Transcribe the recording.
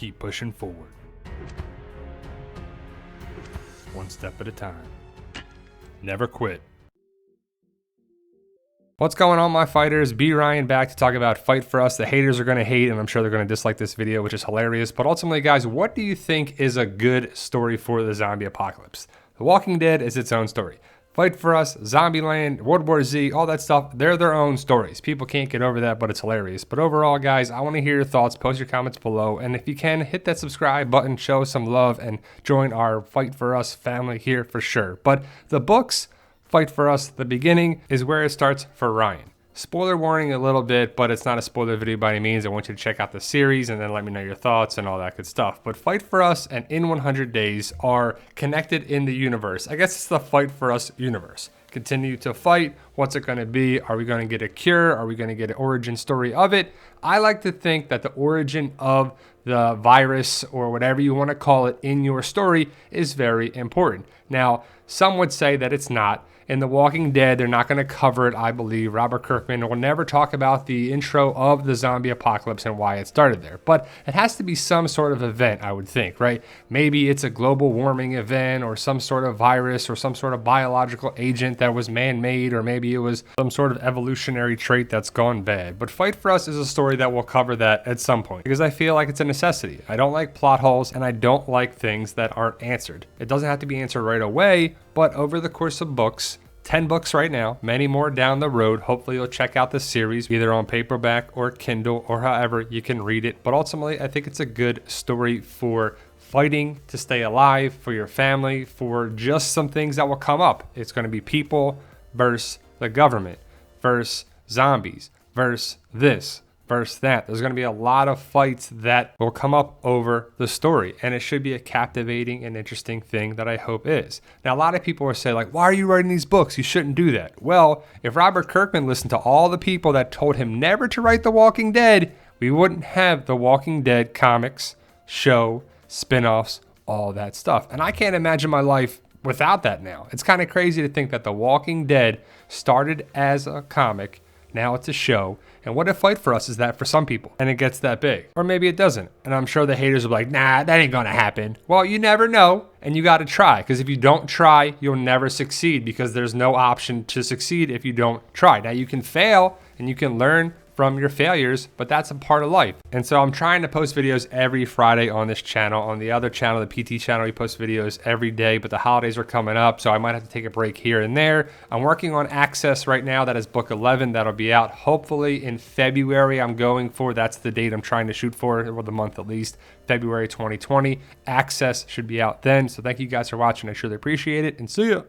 keep pushing forward. One step at a time. Never quit. What's going on, my fighters? B. Ryan back to talk about Fight For Us. The haters are going to hate, and I'm sure they're going to dislike this video, which is hilarious. But ultimately, guys, what do you think is a good story for the zombie apocalypse? The Walking Dead is its own story. Fight For Us, Zombieland, World War Z, all that stuff, they're their own stories. People can't get over that, but it's hilarious. But overall, guys, I want to hear your thoughts. Post your comments below. And if you can, hit that subscribe button, show some love, and join our Fight For Us family here for sure. But the books, Fight For Us, the beginning, is where it starts for Ryan. Spoiler warning a little bit, but it's not a spoiler video by any means. I want you to check out the series and then let me know your thoughts and all that good stuff. But Fight For Us and In 100 Days are connected in the universe. I guess it's the Fight For Us universe. Continue to fight. What's it going to be? Are we going to get a cure? Are we going to get an origin story of it? I like to think that the origin of the virus, or whatever you want to call it, in your story is very important. Now, some would say that it's not. In The Walking Dead, they're not going to cover it, I believe. Robert Kirkman will never talk about the intro of the zombie apocalypse and why it started there. But it has to be some sort of event, I would think, right? Maybe it's a global warming event, or some sort of virus, or some sort of biological agent that was man-made, or maybe it was some sort of evolutionary trait that's gone bad. But Fight For Us is a story that will cover that at some point, because I feel like it's a necessity. I don't like plot holes, and I don't like things that aren't answered. It doesn't have to be answered right away, but over the course of books, 10 books right now, many more down the road. Hopefully you'll check out the series either on paperback or Kindle or however you can read it. But ultimately, I think it's a good story for fighting to stay alive, for your family, for just some things that will come up. It's going to be people versus the government versus zombies versus this versus that. There's going to be a lot of fights that will come up over the story, and it should be a captivating and interesting thing that I hope is. Now, a lot of people will say, like, why are you writing these books? You shouldn't do that. Well, if Robert Kirkman listened to all the people that told him never to write The Walking Dead, we wouldn't have The Walking Dead comics, show, spin-offs, all that stuff. And I can't imagine my life without that now. It's kind of crazy to think that The Walking Dead started as a comic, now it's a show. And what if Fight For Us is that for some people and it gets that big? Or maybe it doesn't. And I'm sure the haters will be like, nah, that ain't gonna happen. Well, you never know, and you gotta try. Because if you don't try, you'll never succeed, because there's no option to succeed if you don't try. Now, you can fail and you can learn from your failures, but that's a part of life. And so I'm trying to post videos every Friday on this channel. On the other channel, the PT channel, we post videos every day, but the holidays are coming up, so I might have to take a break here and there. I'm working on Access right now. That is book 11. That'll be out hopefully in February. I'm going for, that's the date I'm trying to shoot for, or the month at least, February 2020. Access should be out then. So thank you guys for watching. I surely appreciate it, and see ya.